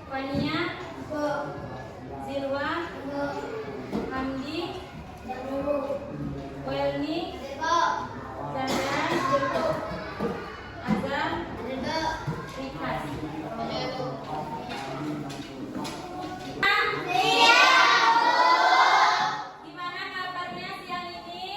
Fania, Zirwan, Hamdi, Welni, Zandra, Azam, Rikas. Gimana kabarnya siang ini?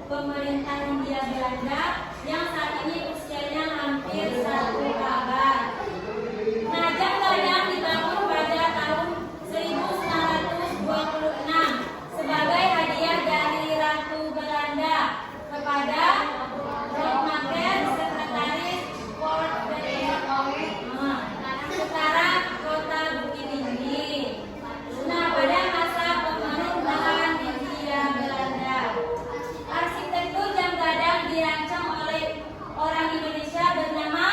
pemerintah Hindia Belanda yang saat ini usianya hampir 1 abad. Nah, Jam Gadang dibangun pada tahun 1926 sebagai hadiah dari Ratu Belanda kepada Roodmaker, sekretaris Fort sekarang kota Bukit Tinggi. Nah, pada masa pemerintahan Hindia Belanda, arsitektur Jam Gadang dirancang oleh orang Indonesia bernama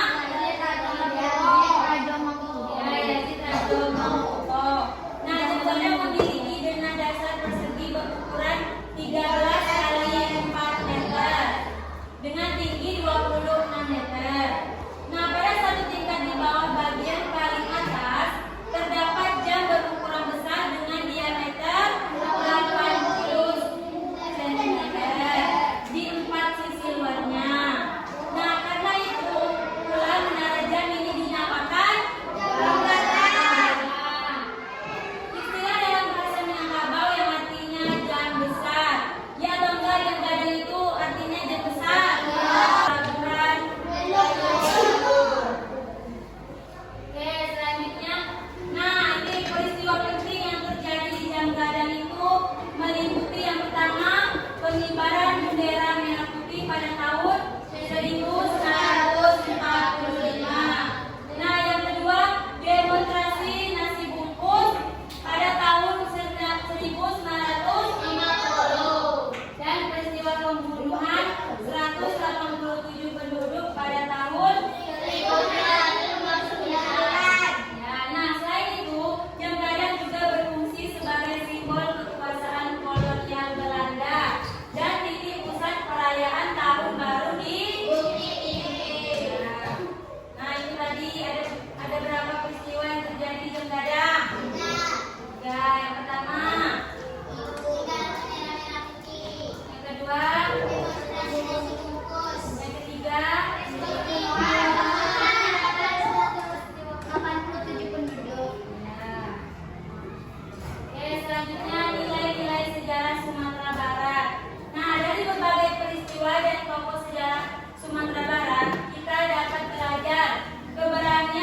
Yazid Rajomangoto. Nah, Jam Gadang memiliki dengan dasar persegi berukuran 13 kali 4 meter dengan tinggi 26 meter. Nah, pada satu tingkat di bawah bagian paling atas terdapat jam berukuran besar dengan diameter 80 cm di 4 sisi luarnya. Nah, karena itu pula menara jam ini dinamakan jam gadang. Istilah dalam bahasa Minangkabau yang artinya jam besar. Ya atau enggak, jam gadang itu artinya jam besar. Oke, selanjutnya. Nah, ini peristiwa penting yang terjadi di Jam Gadang itu meliputi yang pertama, pengibaran bendera merah putih pada tahun 1945. Nah, yang kedua, demonstrasi nasi bungkus pada tahun 1950 dan peristiwa pembunuhan 187 penduduk pada tahun 1999. Ya, nah, selain itu, Jam Gadang juga berfungsi sebagai simbol kekuasaan kolonial Belanda dan titik pusat perayaan Tahun Baru di Bukit Tinggi. Nah, itu tadi ada berapa peristiwa yang terjadi di Jam Gadang? Ya, yang pertama. Yang kedua. Yang ketiga. Oke, selanjutnya nilai-nilai sejarah Sumatera Barat. Nah, dari berbagai peristiwa dan tokoh sejarah Sumatera Barat, kita dapat belajar keberanian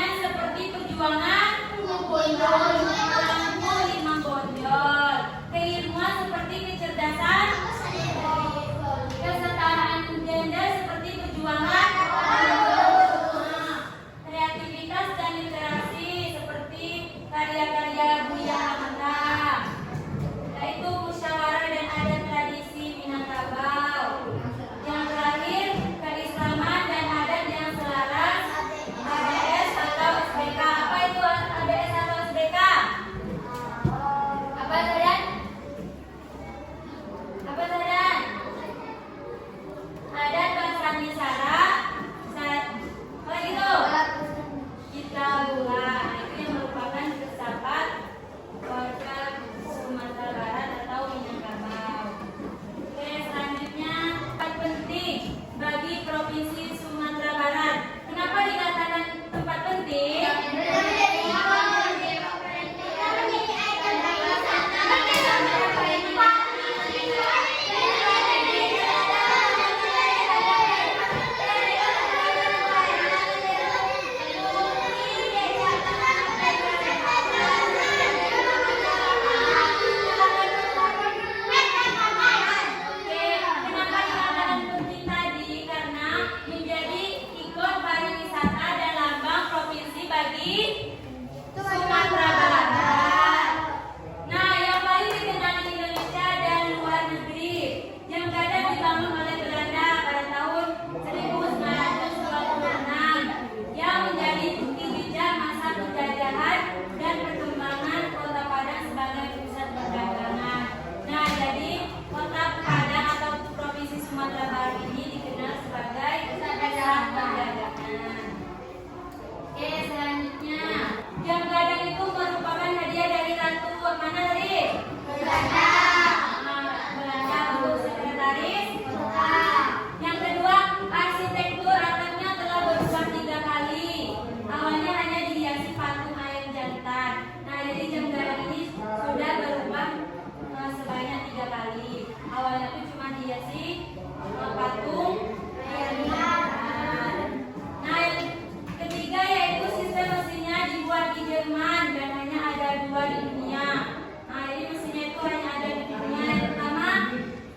teman dan hanya ada 2 di dunia. Nah, ini mesinnya itu hanya ada di dunia. Yang pertama,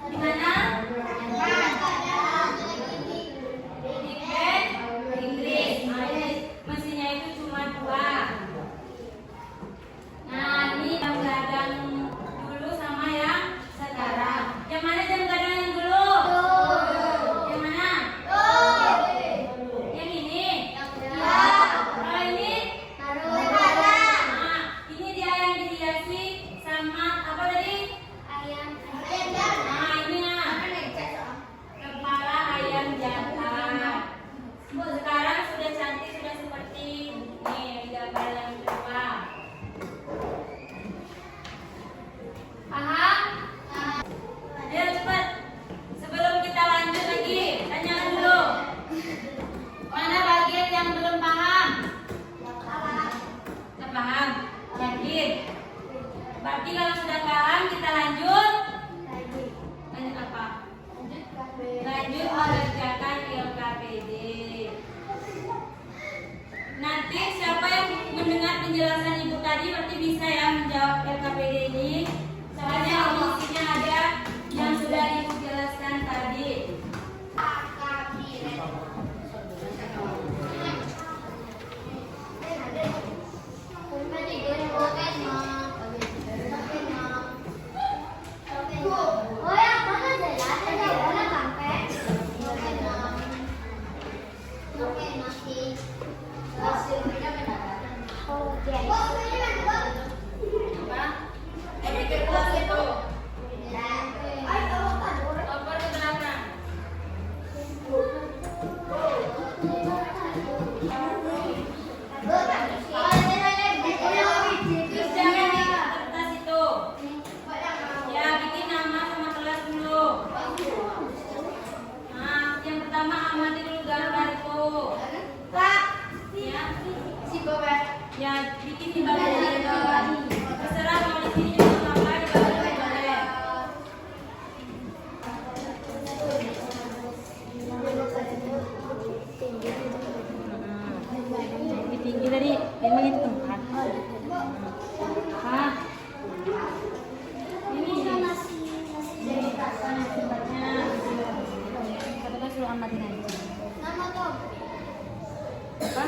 di mana? Big Ben, Inggris. Nah, ini mesinnya itu cuma 2. Nah, ini jam gadang dulu sama yang sekarang. Yang mana jam gadang yang dulu? Yang mana? Yang ini? Kalau ini? Nah, ini dia yang dihiasi sama apa tadi? Nah, ini ya. Kepala ayam jantan. Sekarang sudah cantik, sudah seperti ini gambar yang kedua. Paham? Ayo cepat. Sebelum kita lanjut lagi, tanyakan dulu. Mana bagian yang belum paham? Sudah paham? Yakin? Berarti kalau sudah paham kita lanjut. Lanjut apa? Lanjut mengerjakan LKPD. Nanti siapa yang mendengar penjelasan ibu tadi berarti bisa ya menjawab LKPD ini. Soalnya isinya ada yang sudah ibu jelaskan tadi. Ya, bikin di bagian terserah mau di sini juga apa di bagian boleh. Tinggi tadi memang itu kan. Hah? Ini tempatnya. Katakan suruh amatin aja. Apa?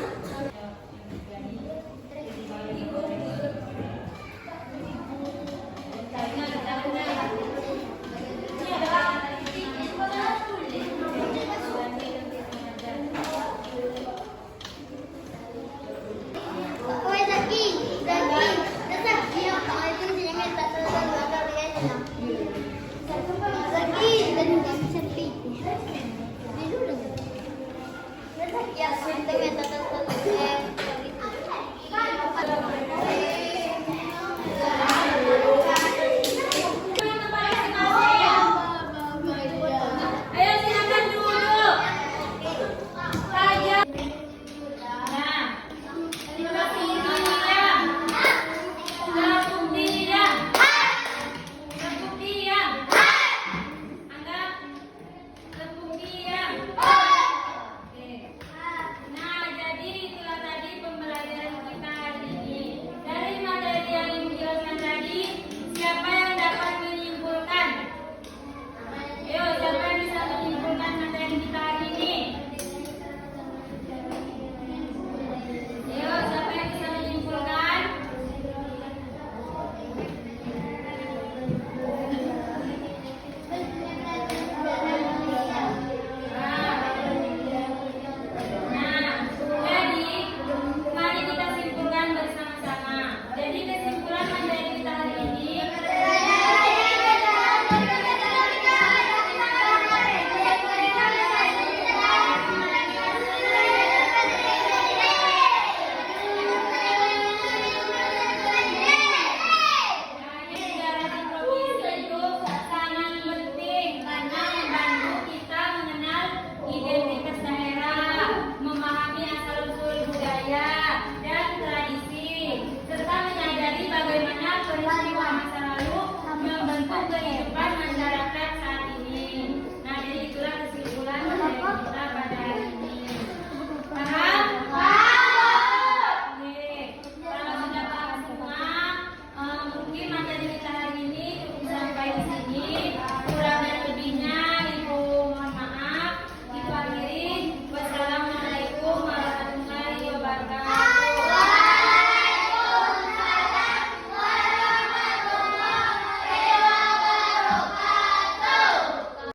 dan tradisi serta menyadari bagaimana peristiwa